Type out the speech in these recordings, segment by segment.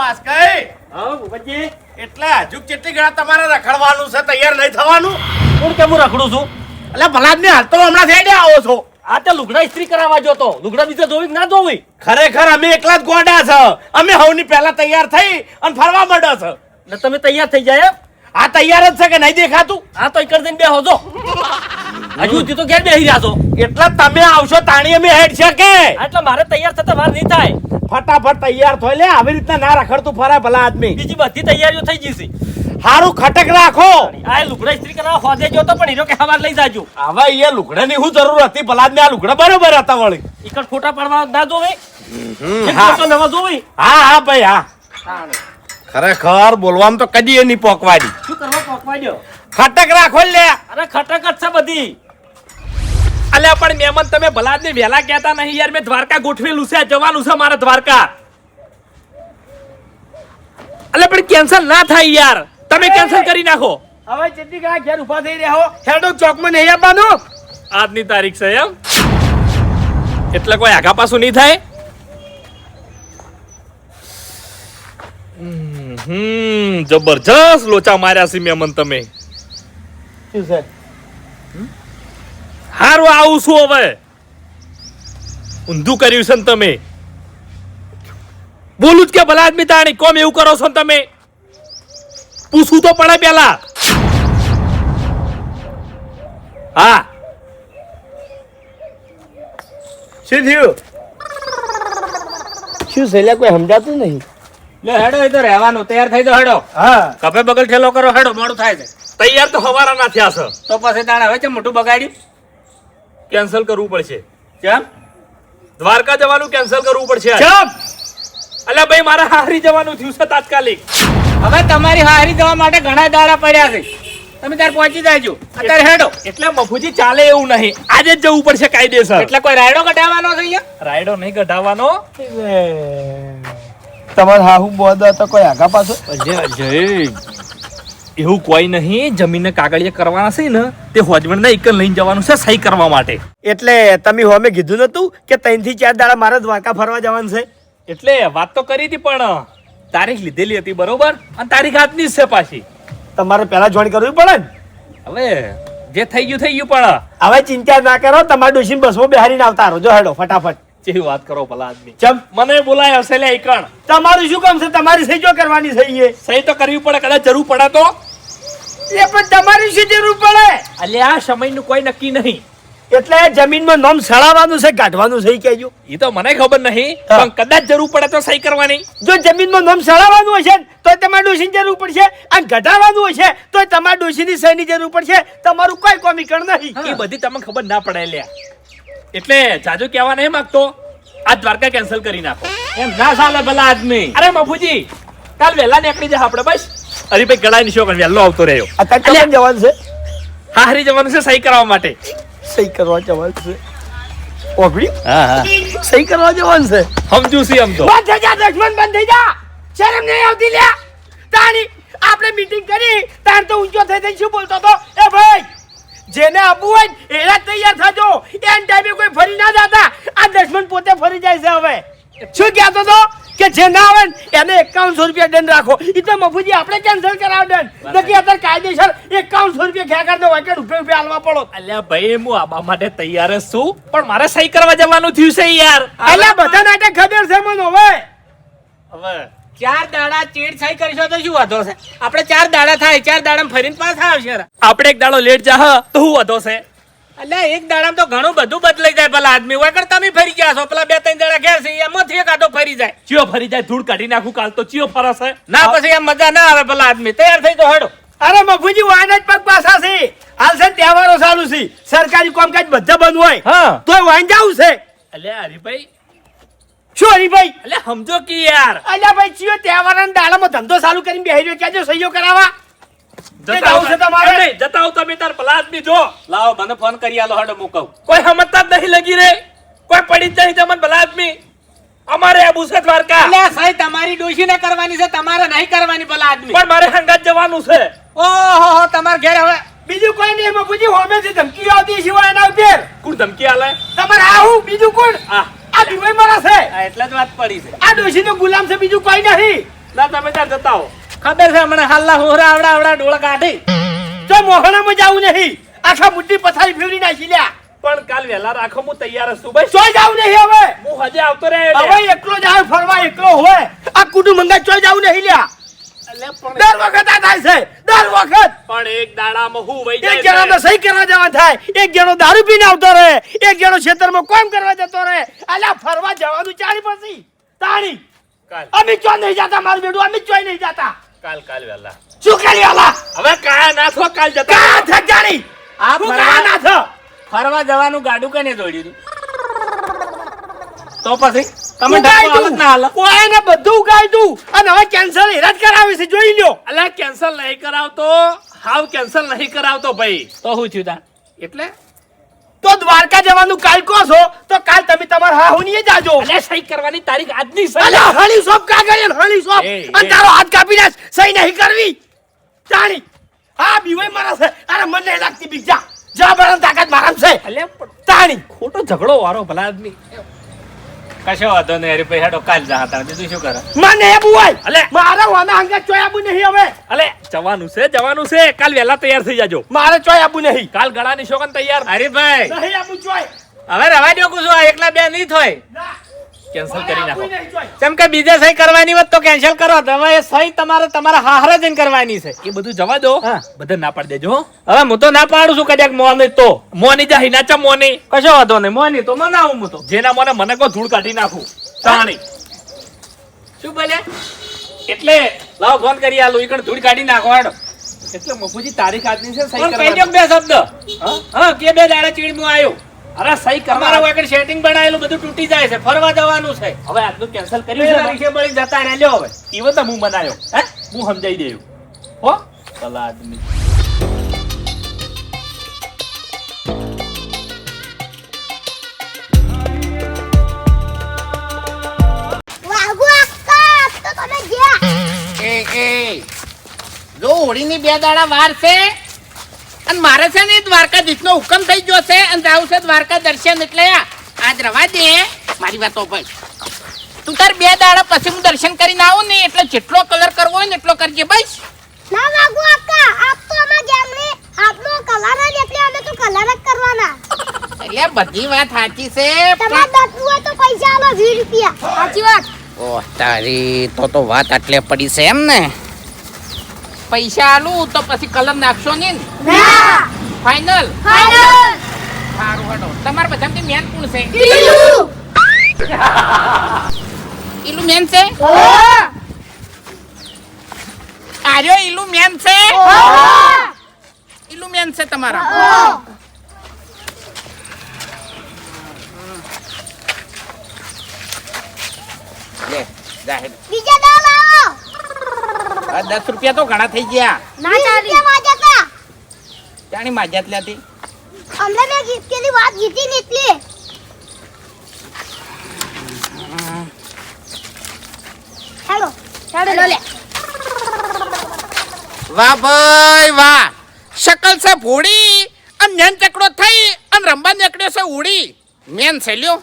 વાસ કઈ હા ભૂપતજી એટલે હજુ કેટલી ગણા તમારે રખડવાનું છે તૈયાર નહીં થવાનું કોણ કેમ રખડું છું એટલે ભલાદને હાલ તો હમણાં થઈને આવો છો આ તો લુગડા ઇસ્ત્રી કરાવવા જોતો લુગડા બીજા જોવી કે ના જોવી ખરેખર અમે એકલા જ ગોડા છે અમે હવની પહેલા તૈયાર થઈ અને ફરવા માંડ્યો છે એટલે તમે તૈયાર થઈ જાય એમ? આ તૈયાર જ છે કે નહીં દેખાતું આ તો એકર જઈને બેહો જો હજુ સુધી તો ઘેર બેહી રહ્યા છો એટલે તમે આવશો તાણી અમે હેડ છે કે એટલે મારે તૈયાર થતા વાર નહીં થાય ફટાફટ તૈયાર થોય લે આવી રીતના ના રખડતું ફરાય ભલા આદમી બીજી બધી તૈયારીઓ થઈ જશે હારું ખટક રાખો આ લુગડા ઇસ્ત્રી કરાવવા હોદે જોતો પણ હીરો કે હવાર લઈ જાજો હવે એ લુગડાની શું જરૂર હતી ભલા આદમી આ લુગડા બરોબર હતા વળી એકર ફોટા પાડવા ના જોવે એક હા. ફોટો નવા જોવે હા ભાઈ હા ખરેખર બોલવામાં તો કદી એ નહીં પોકવાડી શું કરવા પોકવા દો ખટક રાખો લે અરે ખટક જ છે બધી અલ્યા પણ મહેમાન તમે ભલાદને વેલા કહેતા નહીં યાર મેં દ્વારકા ગોઠવેલું છે જવાનું છે મારે દ્વારકા અલ્યા પણ કેન્સલ ના થાય યાર તમે કેન્સલ કરી નાખો હવે જેટલી ગણા ઘેર ઉભા થઈ રહ્યા હો હેડો ચોકમાં નહીં આવવાનું આજની તારીખ છે એમ એટલે કોઈ આગા પાછું નહીં થાય જબરજસ્ત લોચા માર્યા છે મહેમાન તમે શું છે હારું આવું છું હવે ઊંધું કર્યું છે ને તમે બોલું જ કે ભલા આદમી તાણી કોમ એવું કરો છો ને તમે પૂછવું તો પડે પેલા હા શું થયું શું છે લે કોઈ સમજાતું નહીં લે હેડો એ તો રહેવાનું તૈયાર થઈ દો હેડો હા કપે બગલ ઠેલો કરો હેડો મોડું થાય છે તૈયાર તો હવારા ના થયા છે તો પછી તાણે હવે છે મોટું બગાડ્યું કેન્સલ કરવું પડશે કેમ દ્વારકા જવાનું કેન્સલ કરવું પડશે આજ. ચપ અલ્યા ભાઈ મારે હારી જવાનું થયું છે તાત્કાલિક હવે તમારી હારી જવા માટે ઘણા દાડા પડ્યા છે તમે ત્યારે પહોંચી જાજો અત્યારે હેડો એટલે મફુજી ચાલે એવું નહીં આજે જ જવું પડશે કાયદેસર એટલે કોઈ રાયડો કઢાવવાનો છે અહીંયા રાયડો નહીં કઢાવવાનો તમારે હાહુ બોધ તો કોઈ આગા પાછો એવું કોઈ નહીં જમીનને કાગળિયા કરવાના છે ને તે હોજવણના એક લઈને જવાનું છે સહી કરવા માટે એટલે તમે હોમે કીધું નતું કે 3 થી 4 દાડા મારે દ્વારકા ફરવા જવાનું છે એટલે વાત તો કરી હતી પણ તારીખ લીધેલી હતી બરોબર અને તારીખ આજની જ છે પાછી તમારે પહેલા જોઈન કરવું પડે ને હવે જે થઈ ગયું પણ હવે ચિંતા ના કરો તમારે ડોશીને બસમાં બેહારીને આવતા રહો જો હેડો ફટાફટ જેવી વાત કરો ભલા આદમી ચમ મને બોલાય હશે લે એકણ તમારું શું કામ છે તમારી સહી જો કરવાની સહી છે સહી તો કરવી પડે કદાચ જરૂર પડે તો એ પણ તમારી શું જરૂર પડે એટલે આ સમયનું કોઈ નક્કી નહીં એટલે જમીનમાં નામ સળાવવાનું છે કાઢવાનું સહી કહેજો એ તો મને ખબર નહીં હા. પણ કદાચ જરૂર પડે તો સહી કરવાની જો જમીનમાં નામ સળાવવાનું હશે ને તો તમારે ડોશીની જરૂર પડશે અને ઘટાડવાનું હશે તો તમારે ડોશીની સહીની જરૂર પડશે તમારું કોઈ કોમિકણ નહીં એ બધી તમને ખબર ના પડે લ્યા એટલે જાજુ કહેવા નહીં માંગતો આ દ્વારકા કેન્સલ કરી નાખો એમ ના ચાલે ભલા આદમી અરે મફુજી કાલ વહેલા નીકળી જા આપણે બસ અરે ભાઈ ગળાઈ નિશો કર વહેલો આવતો રહ્યો અત્યારે કેમ જવાનું છે હારી જવાનું છે સહી કરવા માટે સહી કરવા જવાનું છે ઓગળી હા હા સહી કરવા જવાનું છે સમજુ છી આમ તો બંધ થઈ જા દુશ્મન બંધ થઈ જા શરમ નહીં આવતી લ્યા તાણી આપણે મીટિંગ કરી તાર તો ઊંચો થઈ થઈ શું બોલતો તો એ ભાઈ જેને આપવું હોય ને એના તૈયાર થજો એન ટાઈમે કોઈ ફરી ના જાતા આ દુશ્મન પોતે ફરી જાય છે હવે શું કહેતો તો કે જે ના આવે ને એને 5100 રૂપિયા દંડ રાખો એ તો મફુજી આપણે કેન્સલ કરાવ દંડ નક્કી અત્યારે કાયદેસર 5100 રૂપિયા ખેકર દો વાકે રૂપિયા હાલવા પડો અલ્યા ભાઈ હું આબા માટે તૈયાર જ છું પણ મારે સહી કરવા જવાનું થયું છે યાર અલ્યા બધા નાટક ખબર છે મને હવે હવે 4 દાડા ચીડ સહી કરીશો તો શું વાંધો છે આપણે 4 દાડા થાય 4 દાડા ફરીને પાછા આવશે આપણે એક દાડો લેટ જા તો હું વધો છે અલ્યા એક દાડામાં તો ઘણું બધું બદલાઈ જાય પેલા આદમી વગર તમે ફરી ગયા છો પેલા 2-3 દાડા ઘેર છે એમાંથી એક આટો ફરી જાય ચિયો ફરી જાય ધૂળ કાઢી નાખું કાલ તો ચિયો ફરશે ના પછી એમ મજા ના આવે પેલા આદમી તૈયાર થઈ તો હેડો અરે મફુજી વાયના જ પગ પાછા છે હાલ છે ને તહેવારો ચાલુ છે સરકારી કામકાજ બધા બંધ હોય હા તોય વાઈન જાવું છે અલ્યા હરીભાઈ શું હરીભાઈ અલ્યા સમજો કે યાર અલ્યા ભાઈ ચિયો તહેવારના દાડામાં ધંધો ચાલુ કરીને બેહી રહ્યો કેજો સહીઓ કરાવવા જતા આવું છે તમારે? એમ નહીં, જતા આવું તમે તાર ભલા આદમી જો લાવો મને ફોન કરી આલો હેડો મૂકવ કોઈ સમજતા જ નહીં લગી રે કોઈ પડી જ નહીં તમને ભલા આદમી અમારે આબુ છે દ્વારકા અલ્યા સહી તમારી ડોશીને કરવાની છે તમારે નહીં કરવાની પેલા આદમી પણ મારે હંગાત જવાનું છે ઓહો તમાર ઘેર હવે બીજું કોઈ નહીં મફુજી હોમેથી ધમકી આવતી સિવાય એના ઉપર કોણ ધમકી આલે તમારે આવું બીજું કોણ આ આ દુબઈ મારા છે એટલે જ વાત પડી છે આ ડોશીનો ગુલામ છે બીજું કોઈ નહીં ના તમે ત્યાં જતા હો. ખબર છે હમણાં હાલના હોરા આવડા ડોળા કાઢી. જો મોહણામાં જાવું નહીં, આખા મુઠ્ઠી પથારી ફેરવી નાખી લ્યા. પણ કાલ વહેલા રાખો, હું તૈયાર જ છું ભાઈ. ચોય જાવું નહીં હવે. હું હજે આવતો રે. હવે એકલો જ આવે ફરવા, એકલો હોય. આ કુટુંબ મંગા ચોય જાવું નહીં લ્યા. દર વખત આ થાય છે, દર વખત. પણ એક દાડામાં હું વહી એક જાય જણાને સહી કરવા જવા થાય, એક જણો દારૂ પીને આવતો રહે, એક જણો ખેતરમાં કામ કરવા જતો રહે. અલ્યા ફરવા જવાનું ચાલી પછી તાણી. કાલ અમે ચોય નહીં જાતા, મારું બેડું અમે ચોય નહીં જાતા. કાલ વહેલા. શું કરી આલા? હવે કાયા ના થો, કાલ જતા કા થક જાણી? આ શું કા ના થો? ફરવા જવાનું ગાડું કને દોડ્યું તું? તો પછી તમે ઉગાઈ ઢક્કો હાલત દઉં. ના હાલો. કોઈને બધું ઉગાઈ દઉં અને હવે કેન્સલ હેરાન કરાવી છે, જોઈ લ્યો. અલ્યા કેન્સલ નહીં કરાવતો, હાવ કેન્સલ નહીં કરાવતો ભાઈ. તો શું થયું તા? એટલે તો દ્વારકા જવાનું કાલ કહો છો તો કાલ તમે તમારા હાહુનીએ જાજો. અલ્યા સહી કરવાની તારીખ આજની સહી. અલ્યા હળી સોપ કાગળ હળી સોપ એ, અને તારો હાથ કાપી નાખ, સહી નહીં કરવી. જાણી હા બીવાય મારા છે. અરે મને નહીં લાગતી બીજા જા બરાબર તાકાત મારામ છે. અલ્યા પણ તાણી ખોટો ઝઘડો વાળો ભલા આદમી. કશો વાંધો નહીં હરી ભાઈ, હેડો કાલ જા હતા બીજું શું કરે? મને એ બુવાય અલે. મારા વાના હંગા ચોય આબુ નહીં હવે. અલે જવાનું છે. કાલ વહેલા તૈયાર થઈ જાજો. મારે ચોય આબુ નહીં. કાલ ગળાની શોકન તૈયાર. હરીભાઈ નહીં આબુ ચોય. હવે રવા દો કુછ, આ એકલા બે નહીં થાય. ના કેન્સલ કરી નાખો. આબુ નહીં ચોય. કેમ કે બીજે સહી કરવાની હોત તો કેન્સલ કરો. હવે એ સહી તમારા હારે જઈને કરવાની છે. એ બધું જવા દો. હા. બધા ના પાડી દેજો હો. હવે હું તો ના પાડું છું કદાચ મોને તો. મોની જા હિનાચા મોની. કશો વાંધો નહીં, મોની તો મનાવું હું તો. જેના મને કોઈ ધૂળ કાઢી નાખું. તાણી. શું બોલ્યા? એટલે લાવો ફોન કરી આલો, ઈ કણ ધૂળ કાઢી નાખો હેડો. એટલે મફુજી તારીખ આજની છે સહી પણ કહી કરવાની. દો બે શબ્દ. હા? હા કે બે દાડા ચીડમાં આવ્યો. અરે સહી તમારા કરવાના. વાગડ સેટિંગ બનાવેલું બધું તૂટી જાય છે, ફરવા જવાનું છે. હવે આજનું કેન્સલ બે કર્યું છે. તારીખે મળી જતા રહ્યા, લ્યો હવે. ઈવન તો હું બનાવ્યો. હે? હું સમજાઈ દેવું. હો ભલા આદમી. વાગુ અક્કા તો તમે ગયા જો હોળીની 2 દાડા વાર છે અને મારે છે ને દ્વારકાધીશનો હુકમ થઈ ગયો છે અને જાવું છે દ્વારકા દર્શન, એટલે આજ રવા દે મારી વાતો ભાઈ. તું તાર 2 દાડા પછી હું દર્શન કરીને આવું ને એટલે જેટલો કલર કરવો હોય ને એટલો કરજે બસ. ના વાગુ અક્કા આપ તો અમાર ગામની આપનો કલર જ એટલે અમે તો કલર જ કરવાના. એટલે બધી વાત સાચી છે. તમાર દત્તું હોય તો પૈસા આલો 20 રૂપિયા. સાચી વાત. ઓહ તારી તો વાત આટલે પડી છે એમ ને. પૈસા આલું તો પછી કલર નાખશો ને. ના ફાઇનલ. ફાઇનલ સારું હડો. તમારે બધામાંથી મેન કોણ છે? ટીલું. ઈલું મેન છે? ઓ આર્યો ઈલું મેન છે? ઓ ઈલું મેન છે તમારા? ઓ લે જાહેર. બીજા દાવ લાવો. 10 રૂપિયા તો ઘણા થઈ ગયા. ના ચાલી વાજકા જાણી માજ્યાત લેતી. અમને મે ગીત કેલી વાત ગીતી ને એટલે હેલો હેલો લે વાહ ભાઈ વાહ. શકલ છે ભોળી અને મેન ચકડો થઈ અને રંબા નીકળ્યો છે ઉડી. મેન છે લ્યો.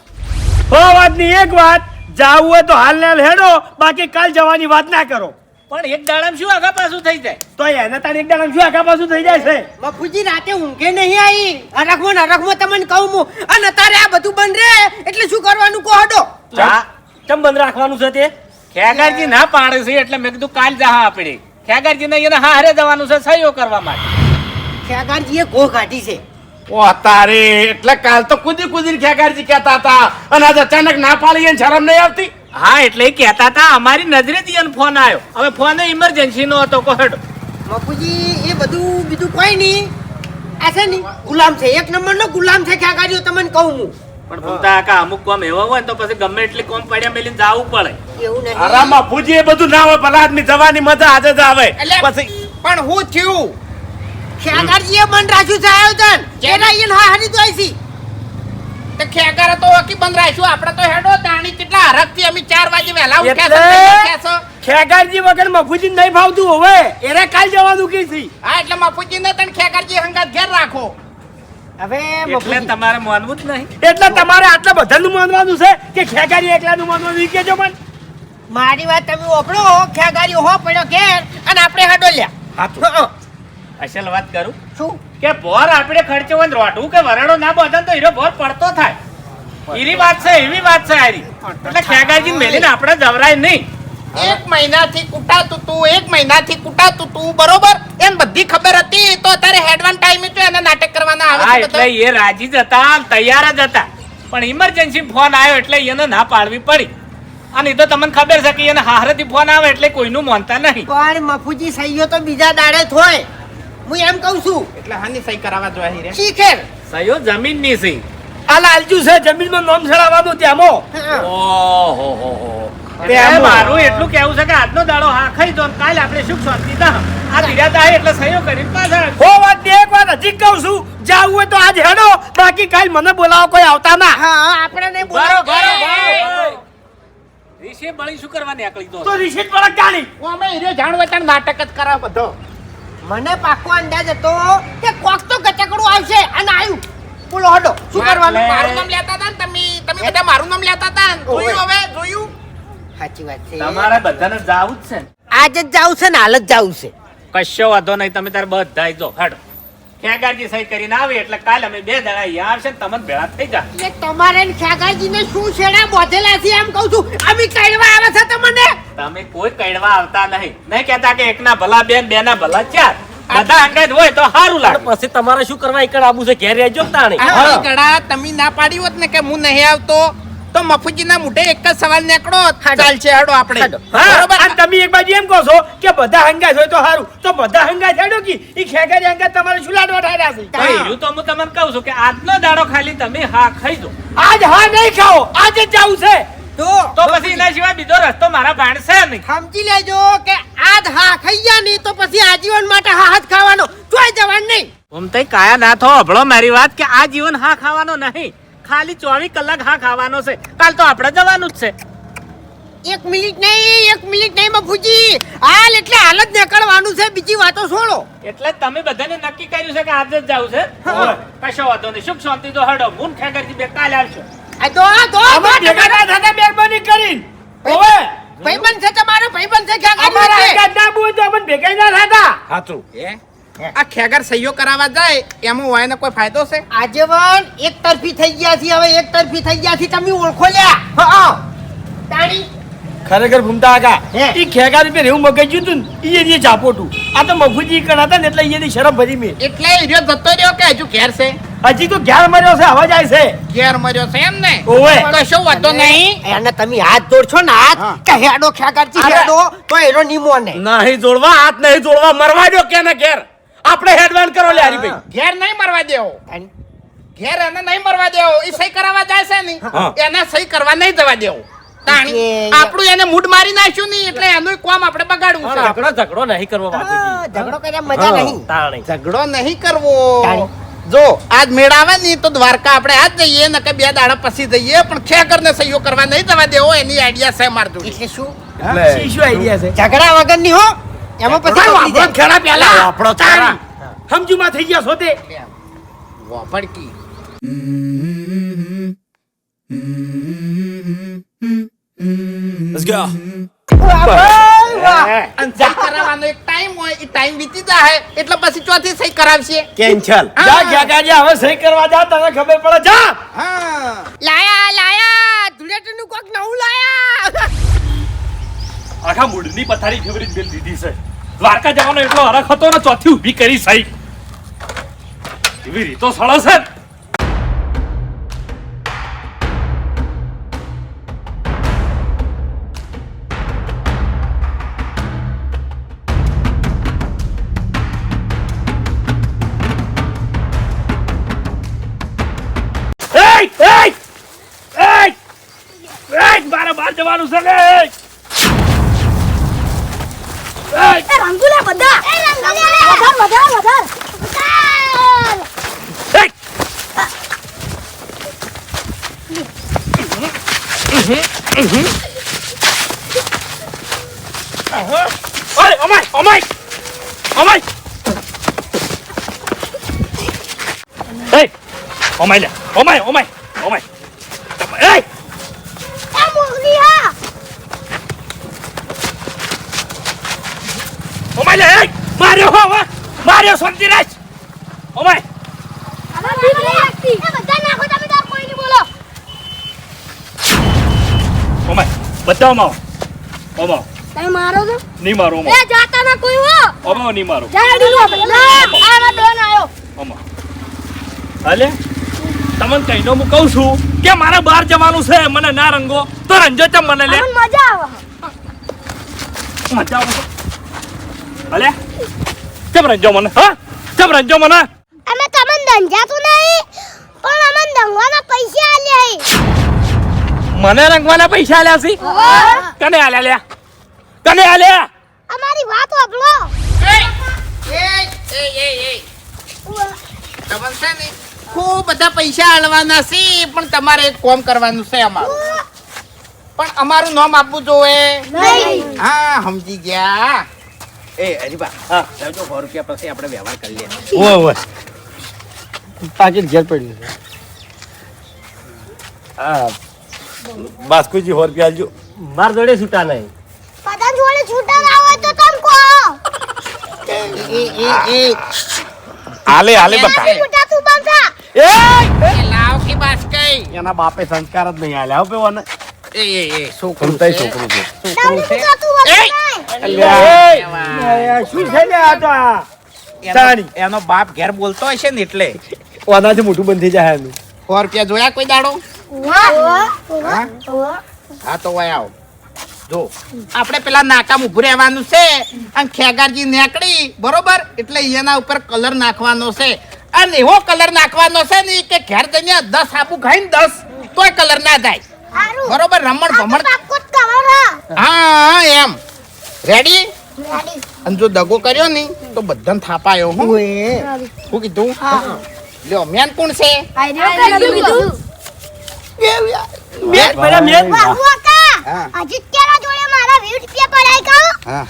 હો વાતની એક વાત, જાવું હોય તો હાલ ને હેડો, બાકી કાલ જવાની વાત ના કરો. પણ એક દાડામાં શું આગા પાછું થઈ જાય? તો એને તારે એક દાડા શું આખા પાછું થઈ જાય છે. બાપુજી રાતે ઊંઘે નહીં આવી. નરકમાં તમને કહું હું. અને તારે આ બધું બંધ રે એટલે શું કરવાનું કહો હડો. ચમ બંધ રાખવાનું છે તે? ખેગારજી ના પાડે છે એટલે મેં કીધું કાલ જા આપણે. ખેગારજી ને એને હારે જવાનું છે સહીઓ કરવા માટે. ખેગારજીએ ગો કાઢી છે. ઓ તારે એટલે કાલ તો કુદી ખેગારજી કહેતા હતા અને આજ અચાનક ના પાડી એને શરમ નહીં આવતી? હા એટલે એ કહેતા હતા, અમારી નજરે થી એને ફોન આવ્યો. હવે ફોન ઇમરજન્સી નો હતો કોહડો. બાપુજી એ બધું બીજું કોઈ નહીં. આ છે ને ગુલામ છે, 1 નંબરનો ગુલામ છે ખેગારીઓ, તમને કહું હું. પણ ભૂમતા કાકા અમુક કોમ એવા હોય ને તો પછી ગમે એટલી કોમ પડ્યા મેલીને જાવું પડે. એવું નહીં. આરામમાં પૂજી એ બધું ના હોય, ભલા આદમી જવાની મજા આજે જ આવે. એટલે પછી પણ હું થયું? ખેગારજીએ બંધ રાખ્યું છે આયોજન. એના ઈન હા હરી દોઈ છે. તો ખેગારા તો હકી બંધ રાખ્યું. આપણે તો હેડો તાણી કેટલા હરખથી અમે 4 વાગે વહેલા ઉઠ્યા એટલે છે, ઉઠ્યા છો. ખેગારજી વગર મફુજી નહીં ભાવતું હવે, એને કાલ જવાનું કી છે. હા એટલે મફુજીને તને ખેગારજી હંગાત ઘેર રાખો. હવે એટલે બાપુજી, તમારે માનવું જ નહીં. એટલે તમારે આટલા બધાનું માનવાનું છે કે ખેગારી એકલાનું માનવાનું ઈ કહેજો મને. મારી વાત તમે ઓપડો ખ્યાગારી હો પડ્યો ઘેર અને આપણે હાડો લ્યા હાચું. હં. અસલ વાત કરું શું કે ભોર આપણે ખર્ચો હોય ને રોટવું કે વરણો ના બોધન તો હીરો ભોર પડતો થાય એવી વાત છે એવી વાત છે આરી એટલે ખેગાજી મેલીને આપણે જવરાય નહીં એક મહિનાથી કુટાતું તું બરોબર એમ બધી ખબર હતી તો અત્યારે હેડવાન ટાઈમે તો એને નાટક કરવાના હા આવે છે એટલે બધા. એ રાજી જ હતા તૈયાર જ હતા પણ ઇમરજન્સી ફોન આવ્યો એટલે એને ના પાડવી પડી અને એ તો તમને ખબર છે કે એને હારેથી ફોન આવે એટલે કોઈનું માનતા નહીં પણ મફુજી સહીઓ તો બીજા દાડે જ હોય હું એમ કહું છું એટલે હાની સહી કરાવવા જોઈએ રે શીખેર સયો જમીનની છે આ લાલજુ છે જમીનમાં નામ ચડાવવાનું ત્યાંમાં એટલે મારું એટલું કેવું છે કે આજનો દાડો હા ખાઈ દો ને કાલે આપણે સુખ શાંતિ દા આ ધીરા થાય એટલે સહયો કરીને પાછા હો વાત ને એક વાત હજી કહું છું જાવું હોય તો આજ હેડો બાકી કાલ મને બોલાવો કોઈ આવતા ના હા આપણે નહીં બોલાવો. રીશે બળી શું કરવા નીકળી દો તો રિશિટ પર ગાડી હું અમે હીરો જાણવા તાર નાટક જ કરાવ બધો મને પાકો અંદાજ હતો કે કોક તો ગચકડું આવશે અને આવ્યું બોલો હડો શું કરવાનું મારું નામ લેતા હતા ને તમે બધા મારું નામ લેતા હતા ને. જોયું સાચી વાત છે તમારે બધાને જાવું જ છે ને આજ જ જાવું છે ને હાલ જ જાવું છે કશો વાંધો નહીં તમે તાર બધા જો હડો ખેગાજી સહી કરીને આવી એટલે કાલે અમે 2 જણા અહીંયા આવશે ને તમને ભેળા થઈ જા એટલે તમારે ને ખ્યાગાજીને શું છેડા બોધેલા છે એમ કહું છું અમે કઈવા આવે છે તમને તમે કોઈ કડવા આવતા નહીં નહીં કહેતા કે એકના ભલા બે ને 2 ના ભલા 4 બધા અંગત હોય તો સારું લાગે પછી તમારે શું કરવા એકડ આબુ છે ઘેર રહેજો ને તાણે આ ગળા તમે ના પાડી હોત ને કે હું નહીં આવતો તો મફુજીના મુઢે એક જ સવાલ નીકળો ચાલશે હેડો આપણે બરોબર અને તમે એક બાજુ એમ કહો છો કે બધા હંગાત હોય તો સારું તો બધા હંગાત હેડો કી ઈ ખેગારી હંગાત તમારે શું લાડવા ઠાર્યા છે ભાઈ એવું તો હું તમને કહું છું કે આજનો દાડો ખાલી તમે હા ખાઈ દો આજ હા નહીં ખાઓ આજ જ જાવું છે તો તો પછી એના સિવાય બીજો રસ્તો મારા ભાણશે નહીં સમજી લેજો કે આજ હા ખાઈ ગયા નહીં તો પછી આજીવન માટે હા જ ખાવાનો તોય જવાનું નહીં હું તઈ કાયા ના થો અભળો મારી વાત કે આ જીવન હા ખાવાનો નહીં ખાલી 24 કલાક હા ખાવાનો છે કાલ તો આપણે જવાનું જ છે 1 મિનિટ નહીં મફુજી હાલ એટલે હાલ જ નીકળવાનું છે બીજી વાતો છોડો એટલે જ તમે બધાને નક્કી કર્યું છે કે આજે જ જાવું છે કશો વાંધો નહીં સુખ શાંતિ તો હડો મુન ખેગરજી બે કાલે આવશો આ દો અમે ભેગા ના થતા મહેરબાની કરીને હવે ભાઈબંધ છે તમારો ભાઈબંધ છે અમારા ખ્યાગાજી હંગાત ના હોય તો અમને ભેગા ના થતા હાચું. આ ખેગર સહીઓ કરાવવા જાય એમાં હોય ને કોઈ ફાયદો છે આજીવન એક તરફી થઈ ગયા છે હવે એક તરફી થઈ ગયા છે તમે ઓળખો લ્યા હા તાણી ખરેખર ભૂમતા આગા હે. ઈ ખેગારી પર એવું મગજ હતું ને ઈ ચાપોટું આ તો મફુજી કણ હતા ને એટલે એની શરમ ભરી મેં એટલે હીરો જતો રહ્યો કે હજુ ઘેર છે હજી તો ઘેર મર્યો છે હવા જાય છે ઘેર મર્યો છે એમ ને ઓવે. કશો વાંધો નહીં એને તમે હાથ જોડશો ને હાથ કે હેડો ખ્યાગાજી હેડો તો એનો નિમો ને નહીં જોડવા હાથ નહીં જોડવા મરવા દો કે ને ઘેર આપણે હેડવાન કરો લે હરીભાઈ ઘેર નહીં મરવા દેવો ઘેર એને નહીં મરવા દેવો એ સહી કરાવવા જાય છે ને હા. એને સહી કરવા નહીં જવા દેવો તાણી એ- આપણું એને મૂડ મારી નાખ્યું નહીં એટલે એનું કામ આપણે બગાડવું છે ઝઘડો નહીં કરવો બાપુજી ઝઘડો કર્યા મજા નહીં તાણે ઝઘડો નહીં કરવો તાણી. જો આજ મેળ આવે ને તો દ્વારકા આપણે આજ જઈએ ને કે 2 દાડા પછી જઈએ પણ ખેકર ને સહીઓ કરવા નહીં જવા દેવો એની આઈડિયા છે માર જોડે. એટલે શું શી શું આઈડિયા છે ઝઘડા વગર ની હો એમાં પછી ચાલો બદલી આપણો જાય. ખેડા પહેલા આપણો ખેડા. સમજુમાં થઈ ગયા છો તે વાપડકી અને સહી કરાવવાનો એક ટાઈમ હોય એ ટાઈમ વીતી જાય એટલે પછી ચોથી સહી કરાવશે કેન્સલ જા ખેગાજી હવે સહી કરવા જા તને ખબર પડે જા હા લાયા ધૂળેટીનું કોક નવું લાયા આખા મૂડની પથારી ફેવરિટ બિલ દીધી છે દ્વારકા જવાનો એટલો હરખ હતો ને ચોથી ઊભી કરી સહી એવી રીતો સળો છે મારે બહાર જવાનું છે ને રંગુલા બધા વધાર ઓય ઓમાય ઓમાય ઓમાય એ ઓમાય લે ઓમાય ઓમાય ઓમાય એ આ મોગલી હા રહ્યો શાંતિ રાખ ઓમાય આમાં બીક નહીં લાગતી. એ બધા નાખો તમે તાર કોઈ નહીં બોલો. ઓમાય બતાવમાં ઓમાવ તમે મારો છો? નહીં મારો એ ઓમાવ જાતા ના કોઈ હો. ઓમાવ નહીં મારો જા ડીલો આમાં બેન આયો. ઓમાવ હાલે તમને કહીનો હું કહું છું કે મારે બહાર જવાનું છે મને ના રંગો તો રંજો ચમ મને લે અમને મજા આવે. મજા આવે હાલે ચમ રંજો મને હા ચમ રંજો મને અમે તમને ધંધા તો નહીં પણ અમને દંગવાના પૈસા આલ્યા મને રંગવાના પૈસા આલ્યા છે કને આલ્યા લ્યા કને આલ્યા અમારી વાત સાંભળો. તમને છે ને ખૂબ બધા પૈસા આલવાના છે પણ તમારે એક કામ કરવાનું છે અમારું પણ અમારું નામ આપવું જોઈએ નહીં. હા સમજી ગયા એ હરીબા હા લાવજો 100 રૂપિયા પછી આપણે વ્યવહાર કરી લઈએ ઓય ઓય પાકીટ ઘેર પડ્યું છે. હા બાસ્કુજી 100 રૂપિયા આલજો માર જોડે છૂટા નહીં. બધા જોડે છૂટા ના હોય તો તમે કહો. આલે આલે બતા એનાથી છૂટા તું બંધા. એ લાવ કે બાસ કઈ એના બાપે સંસ્કાર જ નહીં આલ્યા હો પેવાને એ છોકરું કમતાઈ છોકરું છે તમને છૂટા તું બંધા. શું છે ને આ તો આ? એનો બાપ ઘેર બોલતો હશે ને એટલે ઓનાથી મોટું બંધ થઈ જાય એનું. 100 રૂપિયા જોયા કોઈ દાડો હા તો વય આવો જો આપણે પેલા નાકામ ઉભું રહેવાનું છે અને ખેગારજી નેકડી બરોબર એટલે એના ઉપર કલર નાખવાનો છે અને એવો કલર નાખવાનો છે ને કે ઘેર જઈને 10 આબુ ખાઈને 10 તોય કલર ના થાય હારું. બરોબર રમણ ભમણ પાક્કો જ કરો રા. હા એમ રેડી રેડી. અને જો દગો કર્યો ને તો બધાને થાપાયો હું શું કીધું લ્યો મેન કોણ છે મેં પેલા મેં વાહ, કાકા. હા. હજી કેરા જોડે મારા 20 રૂપિયા પડાય કહો. હા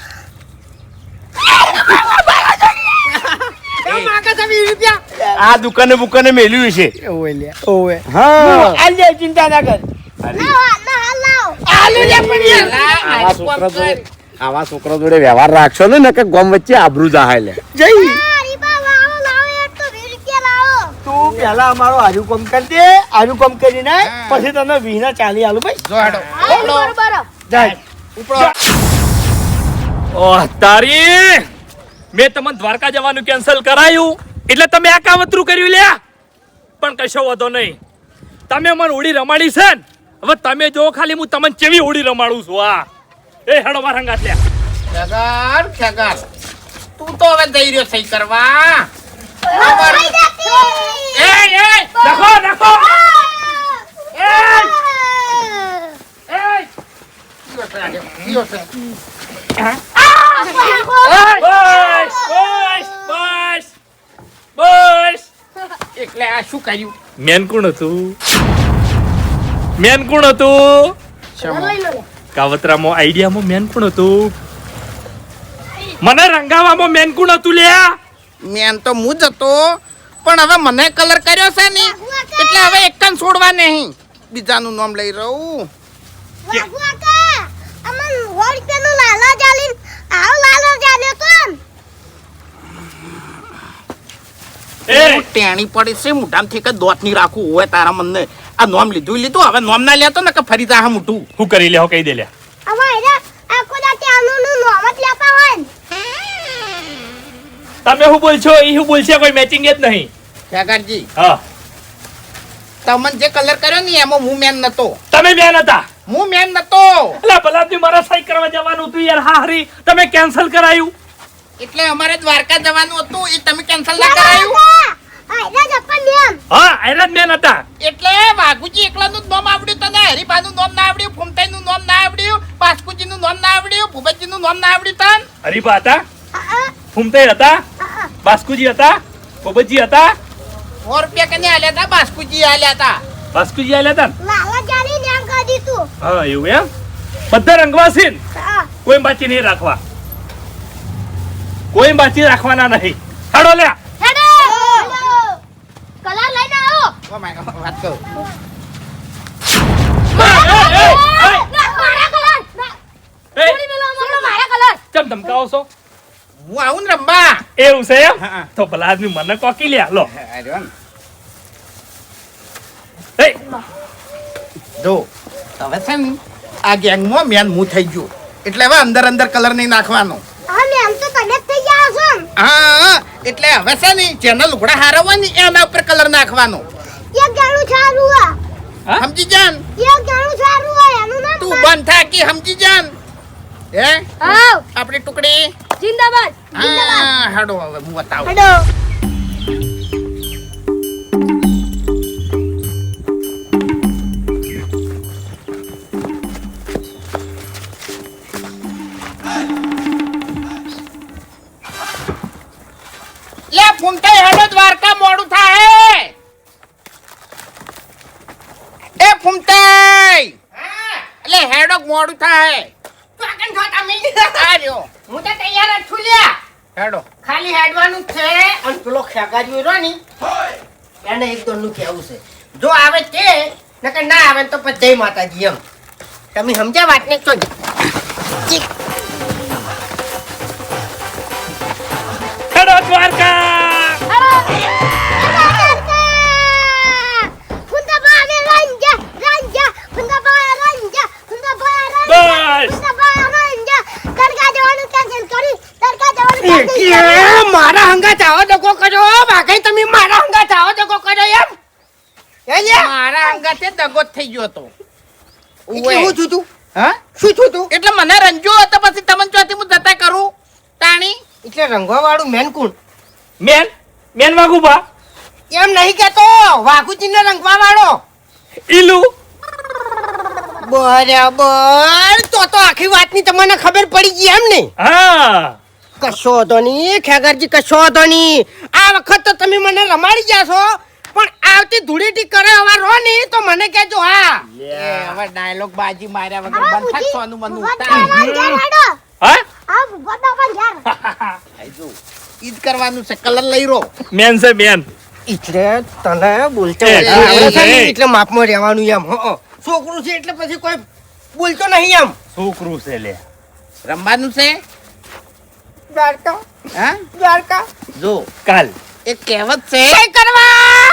આ દુકાને બુકાને મેલ્યું છે હા આલ જાય, ચિંતા ના કર. લાવો, લાવો. આવા છોકરા જોડે વ્યવહાર રાખશો ને કે ગોમ વચ્ચે આબરૂ જાહે લે જઈ અરે બા, લાવો, લાવો, એ તો 20 રૂપિયા લાવો. તું પેલા અમારો આજુ કામ કરી દે. આજુ કામ કરીને પછી તને 20 ના 40 આલું ભાઈ. જો હેડો હારું, બરોબર. જાય. ઉપડો ઓહ તારી મેં તમને દ્વારકા જવાનું કેન્સલ કરાયું એટલે તમે આ કાવતરું કર્યું લ્યા પણ કશો વાંધો નહીં તમે મને હોડી રમાડી છે ને હવે તમે જો ખાલી હું તમને કેવી હોડી રમાડું છું આ એ હેડો માર હંગાત લ્યા ખેગાર તું તો હવે જઈ રહ્યો સહી કરવા ભાઈ દાતી. એ નાખો નાખો બસ બસ બસ બસ એટલે આ શું કર્યું મેન કોણ હતું મેન કોણ હતું કાવતરામાં આઈડિયામાં મેન કોણ હતું મને રંગાવામાં મેન કોણ હતું લ્યા મેન તો હું જ હતો પણ હવે મને કલર કર્યો છે ને એટલે હવે એકન છોડવા નહીં બીજાનું નામ લઈ રહું વાહ, કાકા. અમને 100 રૂપિયાનું લાલા જાલીન આવો લાલા જાલ્યો તો આમ. એ ટેણી પડી છે મોઢામાંથી કે દોત ની રાખવું હોય તારા મનને આ નોમ લીધું હવે નોમ ના લેતો ને કે ફરી જા મોટું હું કરી લે કહી દે લ્યા આમાં એના આખો દાટી આનું નોમ જ લેતા હોય ને. તમે શું બોલશો એ શું બોલશે કોઈ મેચિંગ જ નહીં ખેગારજી હા તમને જે કલર કર્યો ને એમાં હું મેન નતો તમે મેન હતા હું મેન નતો એટલે ભલાથી મારા સહી કરવા જવાનું હતું યાર હા હરી તમે કેન્સલ કરાયું એટલે અમારે દ્વારકા જવાનું હતું એ તમે કેન્સલ ના કરાયું આ એના જપ્પન નિયમ. હા એના જ મેન હતા એટલે વાઘુજી એકલાનું જ નામ આવડ્યું તને હરીભાનું નામ ના આવડ્યું ફૂમતાઈનું નામ ના આવડ્યું પાસકુજીનું નામ ના આવડ્યું ભૂપતજીનું નામ ના આવડ્યું તન હરીબા હતા આ, ફૂમતાઈ હતા બાસ્કુજી હતા બોબતજી હતા 100 રૂપિયા કને આલ્યા હતા બાસ્કુજી આલ્યા હતા બાસ્કુજી આલ્યા હતા ને? લાલા જાલીન એમ કરી દીધું. હા એવું એમ બધા રંગવા છે ને? હા. કોઈ બાકી નહીં રાખવા કોઈ બાકી રાખવાના નહીં હેડો લ્યા હેડો. કલર લઈને આવો. ઓ માય ગોડ, વાત કહું મારા કલર. એ, મારા કલર. ચમ ધમકાવો છો હું આવું ને રંબા. એવું છે એમ હા. તો ભલા આદમી મને કોકી લે લો અરે વાહ. એ જો હવે છે ને આ ગેંગમાં મેન હું થઈ ગયો એટલે હવે અંદર અંદર કલર નહીં નાખવાનો. હા મેમ તો તમે જ થઈ ગયા છો ને. હા એટલે હવે છે ને જેનો લુગડા હારવા ને એના ઉપર કલર નાખવાનો. એક ગાણું સારું હે. હા? સમજી જાન એક ગાણું સારું હે એનું નામ તું બંધ થા કે સમજી જાન. હે આવ આપણી ટુકડી જિંદાબાદ હા હાડો હવે હું બતાવું. હેડો લે ફૂમતાઈ હેડો દ્વારકા મોડું થાય. એ ફૂમતાઈ એટલે હેડો મોડું થાય. આ રહ્યો. હું તો તૈયાર જ છું લ્યા. હેડો ખાલી હેડવાનું જ છે અને પેલો ખેગાજી રહ્યો ની એને એક દોડનું કહેવું છે જો આવે તે નકર ના આવે તો પછી જય માતાજી એમ તમે સમજ્યા વાતને તો હેડો દ્વારકા મારા હંગા ચાવો દગો કરો બાકી તમે મારા હંગા ચાવો દગો કરો એમ એ લ્યા મારા અંગાતે દગો જ થઈ ગયો હતો. એટલે હું છું તું હા શું છું તું એટલે મને રંજો હતો પછી તમને ચોથી હું જતા કરું તાણી. એટલે રંગવા વાળું મેન કોણ મેન મેન વાગુબા એમ નહીં કેતો વાઘુજીને રંગવા વાળો ઈલુ બરાબર તો આખી વાતની તમને ખબર પડી ગઈ એમ ને હા કશો હતો નહીં ખેગરજી કશો હતો નહીં આ વખત તો તમે મને રમાડી ગયા છો પણ આવતી ધૂળેટી કરે હવે રો ને તો મને કહેજો હા એ હવે ડાયલોગ બાજી માર્યા વગર બંધ થાક સોનું મનું ઉતાર. હા આઈ જો ઈદ કરવાનું છે કલર લઈ રો. મેન છે મેન એટલે તને બોલતો એ, આવડે છે ને એ. એટલે માપમાં રહેવાનું એમ હો છોકરું છે એટલે પછી કોઈ બોલતો નહીં એમ છોકરું છે લે રમવાનું છે દ્વારકા હા દ્વારકા જો કાલ એક કહેવત છે કઈ કરવા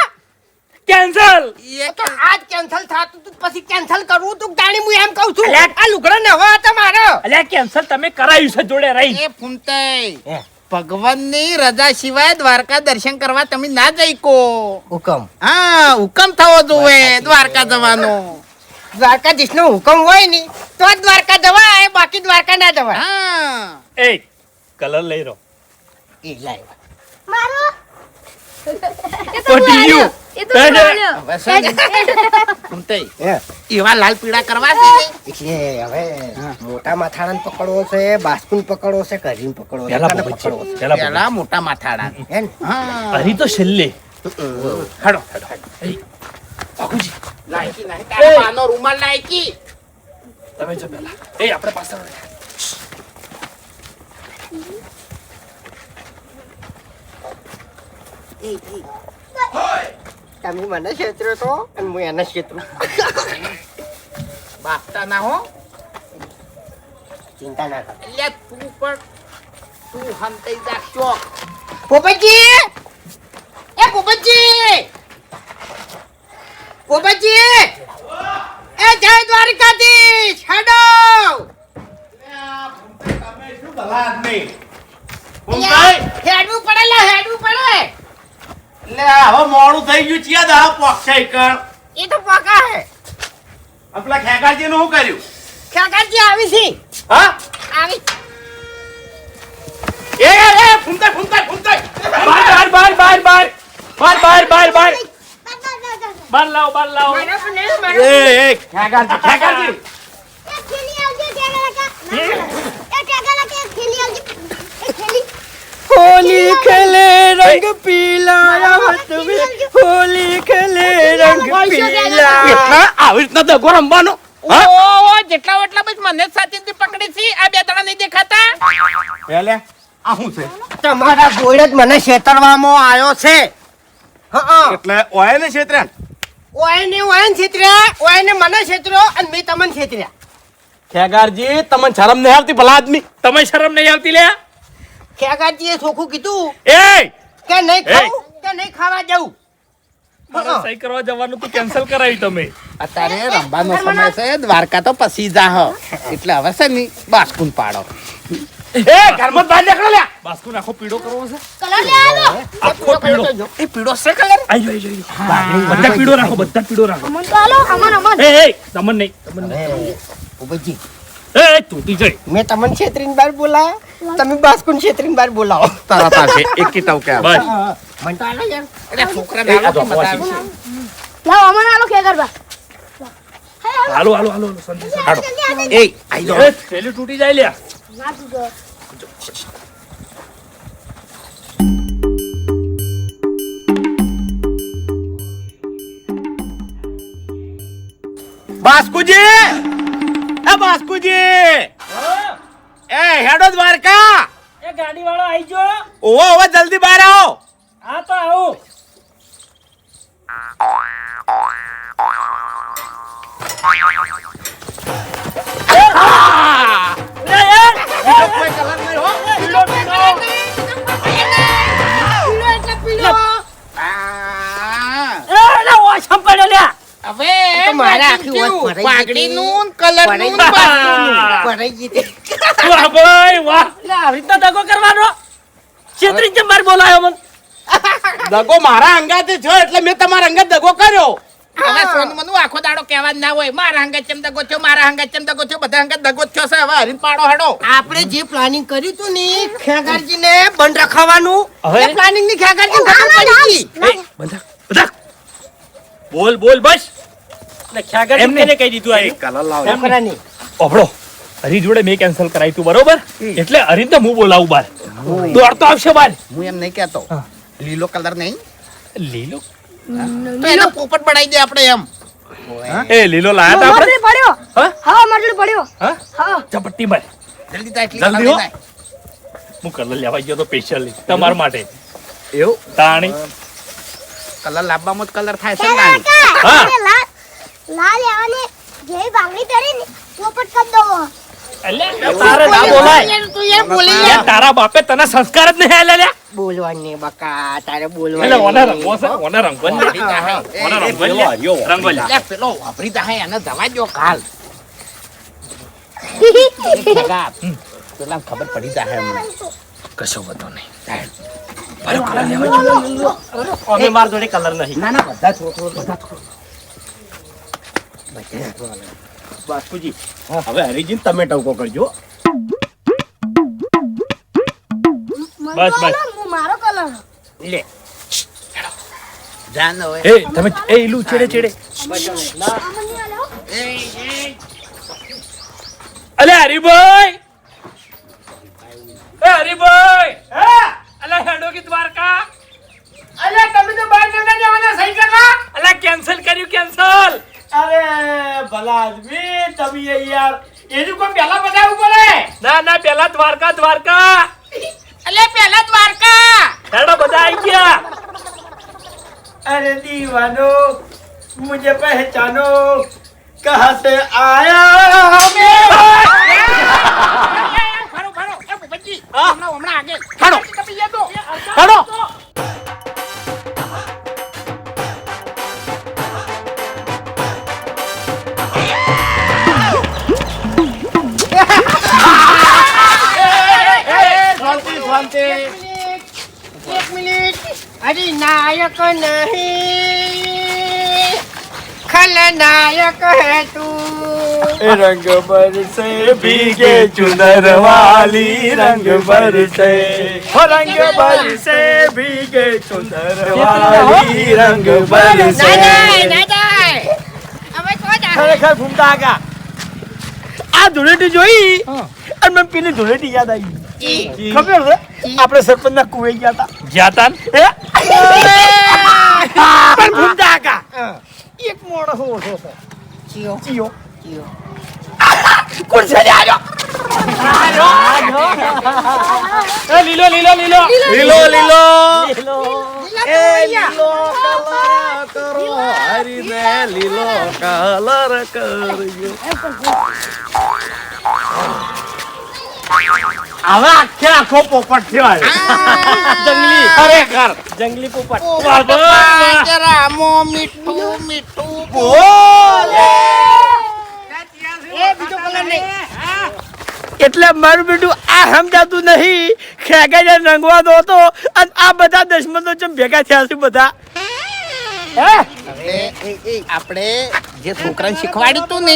કેન્સલ એ તો આજ કેન્સલ થાતું તું પછી કેન્સલ કરવું તું તાણી હું એમ કહું છું આ લુગડા નવા હતા મારો અલ્યા કેન્સલ તમે કરાયું છે જોડે રહી એ ફૂમતાઈ હે. ભગવાનની રજા સિવાય દ્વારકા દર્શન કરવા તમે ના જઈ કો. હુકમ હા હુકમ થવો જોવે દ્વારકા જવાનો. દ્વારકાધીશનો હુકમ હોય ને તો જ દ્વારકા જવાય બાકી દ્વારકા ના જવાય હા એ કલર લઈ રહ્યો એ લાય કોટીયું હવે છે ને, ફૂમતાઈ હે એવા લાલ પીળા કરવા છે ને. એટલે હવે મોટા માથાડાને પકડવો છે બાસ્કુન પકડવો છે કરીમ પકડવો છે પેલા કને પકડવો પકડવો છે પેલા પેલા મોટા માથાડા હે ને હા હરી તો છેલ્લે હેડો બાપુજી લાયકી નહીં તારા પાનો રૂમાલ લાયકી. તમે જો પેલા એ આપણે પાછળ તમે મને છેતર્યો તો અને હું એને છેતરું બાપતા ના હો ચિંતા ના કર એટલે તું પણ તું હંતાઈ જા ચોક. પોપટજી એ પોપટજી પોપટજી એ જય દ્વારકાધીશ હેડો હેડવું પડે લે હેડવું પડે એટલે હવે મોડું થઈ ગયું છે દા પોક્ષે કણ એ તો પાકા હે આપલા ખેગાજી નું શું કર્યું કાકાજી આવી છે હા આવી એ ફૂમતાઈ ફૂમતાઈ ફૂમતાઈ બાર બાર બાર બાર બાર બાર બાર બાર બાર લાવ બાર લાવ મારો ને મારો એ ખેગાજી ખેગાજી होली खेले रंग पीला हाथ में होली खेले रंग पीला આવી રીતના દગો રમવાનો ઓ જેટલા વટલા બસ મને જ સાથેથી પકડી છે આ બે ત્રણ નહીં દેખાતા. પેલે આ શું છે તમારા ગોળ જ મને છેતરવામાં આવ્યો છે હા એટલે ઓય ને ક્ષેત્રે ઓય ને છેતર્યા ઓય ને મને છેતર્યો અને મેં તમને છેતર્યા ખેગારજી તમને શરમ નહીં આવતી ભલા આદમી તમે શરમ નહીં આવતી લે ખેગાજીએ ચોખ્ખું કીધું એ કે નહીં ખાવું કે નહીં ખાવા જવું મારે સહી કરવા જવાનું તું કેન્સલ કરાવી તમે. અત્યારે રમવાનો સમય છે, દ્વારકા તો પછી જા એટલે હવે છે ને બાસ્કુન પાડો. એ ઘરમાં બહાર નીકળો લ્યા. બાસ્કુ નાખો પીળો કરવો છે. કલર લે આલો આખો પીળો. એ પીળો છે કલર. આઈ જો બધા પીળો રાખો, બધા પીળો રાખો. અમન તો આલો અમન એ તમને નહીં, તમને નહીં. ઉભજી એ તૂટી જાય. મેં તમને છેતરીને બાર બોલાયા તમે બાસ્કુન છેતરીને બાર બોલાવો તારા પાસે એક કી ટવકે આવે. બસ મને તો આલો યાર એટલે છોકરા દાડો કે મજા આવશે. લાવ અમન આલો કે કરવા હાલો હાલો હાલો સંદેશ હાલો. એ આઈ જો. એ થેલી તૂટી જાય લ્યા. ના તું જો બાસ્કુજી, એ બાસ્કુજી, એ હેડો દ્વારકા. એ ગાડી વાળો આવી ગયો. ઓવો ઓવો જલ્દી બહાર આવો. હા તો આવું. બીજો કોઈ કલર નહીં હો. પીળો, પીળો. હવે તો મારા આખી વાત ભરાઈ ગઈ. પાઘડીનું કલર નું ભરાઈ ગઈ તે. વાહ ભાઈ વાહ. આવી રીતના દગો કરવાનો. છેતરી કેમ બાર બોલાયો મને? દગો મારા અંગાતે છો એટલે મેં તમારા અંગાત દગો કર્યો. હવે સોન મનુ આખો દાડો કહેવા જ ના હોય મારા હંગત ચમ દગો થયો, મારા હંગત ચમ દગો થયો, બધા હંગત દગો થયો છે. હવે હરીને પાડો હડો. આપણે જે પ્લાનિંગ કર્યું તું ને ખેગારજીને બંધ રખાવાનું હવે? એ પ્લાનિંગ ની ખેગારજી ખબર પડી ગઈ એ બધા બધા બોલ બોલ બસ. એટલે ખ્યાગર એમને. કેને કહી દીધું આ કલર લાવો. છોકરાની ઓભળો હરી જોડે મેં કેન્સલ કરાવી તું બરોબર, એટલે હરીને તો હું બોલાવું બાર. દોડતો આવશે બાર. હું એમ નહીં કહેતો લીલો કલર નહીં લીલો તો એને પોપટ બનાવી દે આપણે એમ. એ લીલો લાયા તા આપણે. પડ્યો હા હા મારલી પડ્યો હા હા ચપટ્ટી બાર. જલ્દી થાય એટલી જલ્દી કલર હો. થાય. હું કલર લેવા ગયો તો સ્પેશિયલી તમારા માટે. એવું તાણી કલર લાવવામાં જ કલર થાય છે ને નાની. હા. લાલ આવને જે બાંગડી પહેરી ને પોપટ કર દો એટલે તારે ના બોલાય. તું યાર બોલી યાર, યાર. તારા બાપે તને સંસ્કાર જ નહીં આલ્યા લ્યા. બોલવાની બકા તારે એટલે બોલવાની ઓને રંગવો છે, ઓને રંગવો જ વાપરી નહીં. જાહે. ઓને એ, રંગવો જ લ્યા. રંગવો લ્યા. લે, પેલો વાપરી જાહે, એને જવા દ્યો કાલ. ભગા, પેલા ખબર પડી જાહે અમને. કશો વાંધો નહીં. અમે માર જોડે કલર નહીં. ના ના બધા છોકરો બધા છોકરો. બાસ્કુજી હવે હરીજીને તમે ટવકો કરજો. બસ, બસ. હું મારો કલર લે જાન હવે. એ તમે એ ઈલું છેડે છેડે. એ, અલે હરીભાઈ, એ હરીભાઈ, અલે હેડો કી દ્વારકા. અલે તમે તો બહાર નતા જવાના સહી કરવા. અલે કેન્સલ કર્યું, કેન્સલ. અરે ભલા આદમી તમે યાર એનું કોઈ પહેલા બતાવવું પડે. ના ના પેલા દ્વારકા દ્વારકા. અલે પેલા દ્વારકા. હેડો બધા આવી ગયા. अरे दीवानो मुझे पहचानो कहाँ से आया मैं ફરો ફરો એ ભૂપતજી હમણાં આગળ હાડો. તમે યાર તો હેડો. એક મિનિટ અરે નાયક નહીં ખલનાયક હે તું रंग बरसे भीगे चुनर वाली रंग बरसे रंग बरसे भीगे चुनर वाली रंग बरसे ખરેખર ઘૂમતા આગા આ ધૂળેટી જોઈ અને મને પેલી ધૂળેટી યાદ આવી ખબર છે આપણે સરપંચ ના કુએ ગયા હતા જ્યાં હે? પણ ઘૂમતા આગા એક મોણસ ઓછો છે ચિયો કોણ છે આવ્યો એ લીલો લીલો લીલો લીલો લીલો એ લીલો કલર કરો હરીને લીલો કલર કરજો. હવે આખે આખો પોપટ થયો જંગલી ખરેખર જંગલી પોપટ વાહ, વાહ, વાહ. રામો મીઠું મીઠું એ બીજો કલર નહીં. એટલે મારું બેટું આ સમજાતું નહીં ખેગાઈ રંગવા દો તો અને આ બધા દશમનો ચમ ભેગા થયા છે બધા હે આપણે જે છોકરાને શીખવાડ્યું તું ને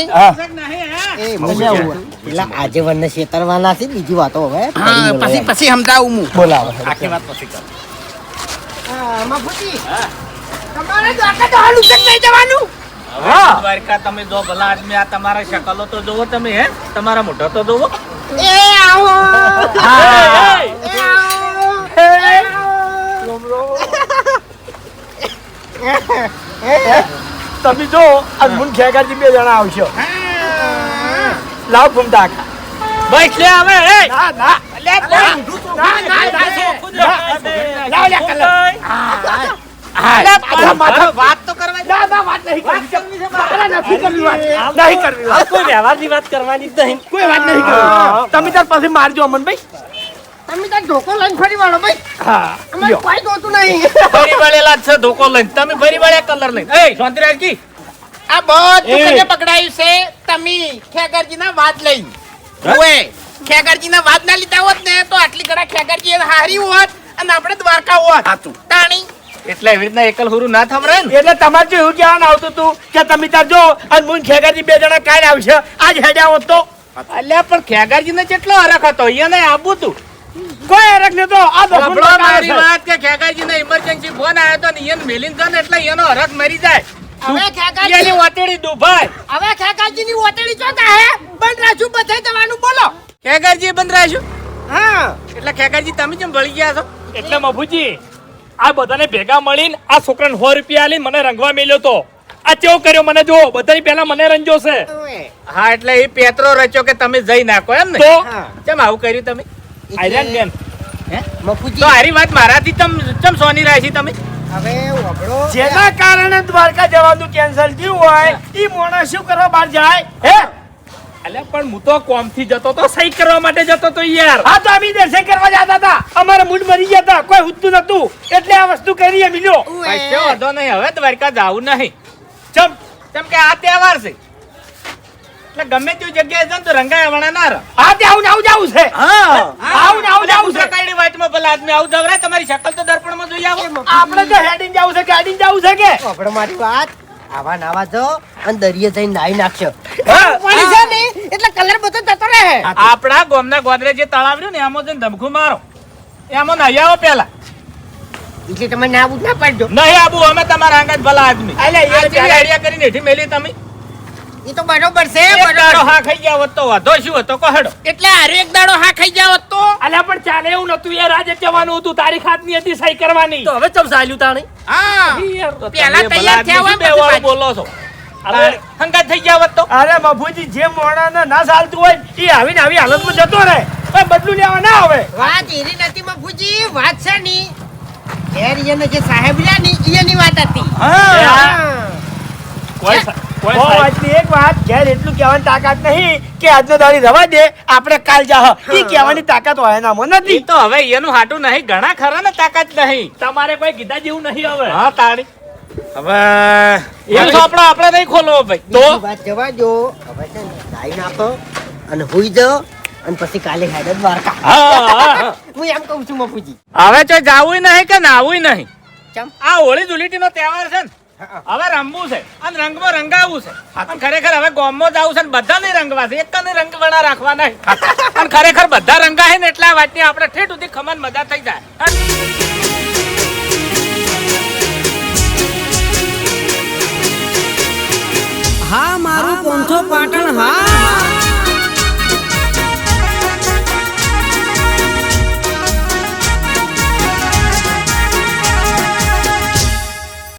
એ મજા આવું પેલા આજે વનને છેતરવાના છે બીજી વાતો હવે પછી સમજાવું હું બોલાવો આખી વાત પછી કર મફુજી તમારે દ્વારકા તો હાલ ઉતર નહીં જવાનું હવે દ્વારકા તમે જો ભલા આદમી આ તમારા શકલો તો જોવો તમે હે તમારા મોઢો તો જોવો એ આવો હા. એ આવો તમે જો અનમુન ખેગાજી બે જણા આવશો લાવ ઘૂમતા આખા બસ લે હવે એ ના ના લાવ લે કલર વાત તો કરવા ના ના વાત નહીં કરવી મારે નથી કરવી વાત નહીં કરવી વાત કોઈ વ્યવહારની વાત કરવાની જ નહીં કોઈ વાત નહીં કરવી તમે તાર પાસે મારજો અમનભાઈ તમે તાર ધોકો લઈને ફરી વાળો ભાઈ હા અમારે કોઈ દોતું નહીં ફરી વળેલા જ છે ધોકો લઈને તમે ફરી વળ્યા કલર લઈને એ શાંતિરાજ કી આ બધું કને પકડાયું છે તમે ખેગરજીના વાદ લઈને ઓએ ખેગરજીના વાદ ના લીધા હોત ને તો આટલી ઘણા ખેગરજી હારી હોત અને આપણે દ્વારકા હોત તાણી એટલે એવી રીતના એકલ હુરું ના થમરે ને એટલે તમારે જો એવું કહેવાનું આવતું હતું કે તમે તાર જો અનમુન ખેગાજી બે જણા કાલ આવશે આજ હેડ્યા હોત તો અલ્યા પણ ખેગારજી ને કેટલો હરખ હતો એને આબુ તું કોઈ હરખ નતો આ તો સાંભળો મારી વાત કે ખેગારજી ને ઇમરજન્સી ફોન આવ્યો તો ને એને મેલીન છે ને એટલે એનો હરખ મરી જાય હવે એની ઓતેડી દુભાઈ હવે ખેગાજીની ઓતેડી ચોતા હે બંધ રાજુ બધે જવાનું બોલો ખેગારજી બંધ રાખ્યું હા એટલે ખેગારજી તમે કેમ ભળી ગયા છો એટલે મફુજી આ બધાને ભેગા મળીને આ છોકરાને 100 રૂપિયા આલીને મને રંગવા મેલ્યો તો આ કેવો કર્યો મને જો બધાની પહેલા મને રંજો છે હા એટલે એ પેત્રો રચ્યો કે તમે જઈ નાખો એમ ને તો કેમ આવું કર્યું તમે આર્યન બેન તો હારી વાત મારાથી ચમ સોની રાશી તમે હવે વગડો જેના કારણે દ્વારકા જવાનું કેન્સલ થયું હોય ઈ મોણા શું કરવા બહાર જાય હે અલ્યા પણ હું તો કોમથી જતો તો સહી કરવા માટે જતો તો યાર હા તો અમે દર્શન કરવા જતા હતા અમારા મૂડ મરી ગયા હતા કોઈ હુતું નતું એટલે આ વસ્તુ કરી મિલ્યો કશો વાંધો નહીં હવે દ્વારકા જાવું નહીં ચમ કેમ કે આ તહેવાર છે એટલે ગમે તેવી જગ્યાએ જાવ તો રંગાય વણા ના રહે હા તે આવું જાવું છે હા આવું જાવું છે કઈડી વાતમાં ભલા આદમી આવું દવરાય તમારી શકલ તો દર્પણમાં જોઈ આવો આપણે તો હેડિંગ જાવું છે ગાડીને જાવું છે કે આપણે મારી વાત આવા નાવા જો અને દરિયે જઈને નાઈ નાખશો પાણી છે ને એટલે કલર બધો જતો રહે આપણા ગામના ગોદરેજ જે તળાવ રહ્યું ને એમાં જઈને ધમખું મારો એમાં નાહી આવો પેલા એટલે તમે નાવું ના પાડજો નહીં આબુ અમે તમારા આંગા જ ભલા આદમી અલે, એ આ જેવી આઈડિયા કરીને હેઠી મેલી તમે એ તો બરોબર છે એક દાડો હા ખાઈ ગયા હોત તો વાંધો શું હતો કહડો એટલે હારે એક દાડો હા ખાઈ જાવ તો અલ્યા પણ ચાલે એવું નતું યાર આજે કહેવાનું હતું તારીખ હાથની હતી સહી કરવાની તો હવે ચમ ચાલ્યું તાણી હા તો પહેલા તમે ભલા તૈયાર થયા આદમી હોય શું બે વાળું પછી બોલો છો હવે હંગાત થઈ ગયા હોત તો અરે મફુજી જે મોણાને ના ચાલતું હોય એ આવીને આવી હાલતમાં જતો રહે પણ બદલું લેવા ના આવે વાત એની નથી મફુજી વાત છે ની ઘેર એને જે સાહેબ રહ્યા ની એની વાત હતી કોઈ વાતની એક વાત ઘેર એટલું કહેવાની તાકાત નહીં કે આજનો દાડી રવા દે આપણે કાલ જાહ એ કહેવાની તાકાત હોય નામો ઈ નથી તો હવે એનું હાટું નહીં ઘણા ખરા ને તાકાત નહીં તમારે કોઈ કીધા જેવું નહીં હવે હા તાળી હવે એ ચોપડો આપણે નહીં ખોલવો ભાઈ તો વાત જવા દો હવે છે ને નાઈ નાખો અને હુઈ જાઓ અને પછી કાલે હેડ દ્વારકા હું એમ કહું છું મફુજી હવે તો જાવું નહીં કે નાવું નહીં ચમ? આ હોળી ધૂળીટીનો તહેવાર છે ને હવે રમવું છે અને રંગમાં રંગાવવું છે અને ખરેખર હવે ગામમાં જવું છે ને બધાને રંગવા છે એક ને રંગવાળા રાખવા નહીં અને ખરેખર બધા રંગાય ને એટલે આ વાતની આપણે ઠેઠ સુધી ખમન મજા થઈ જાય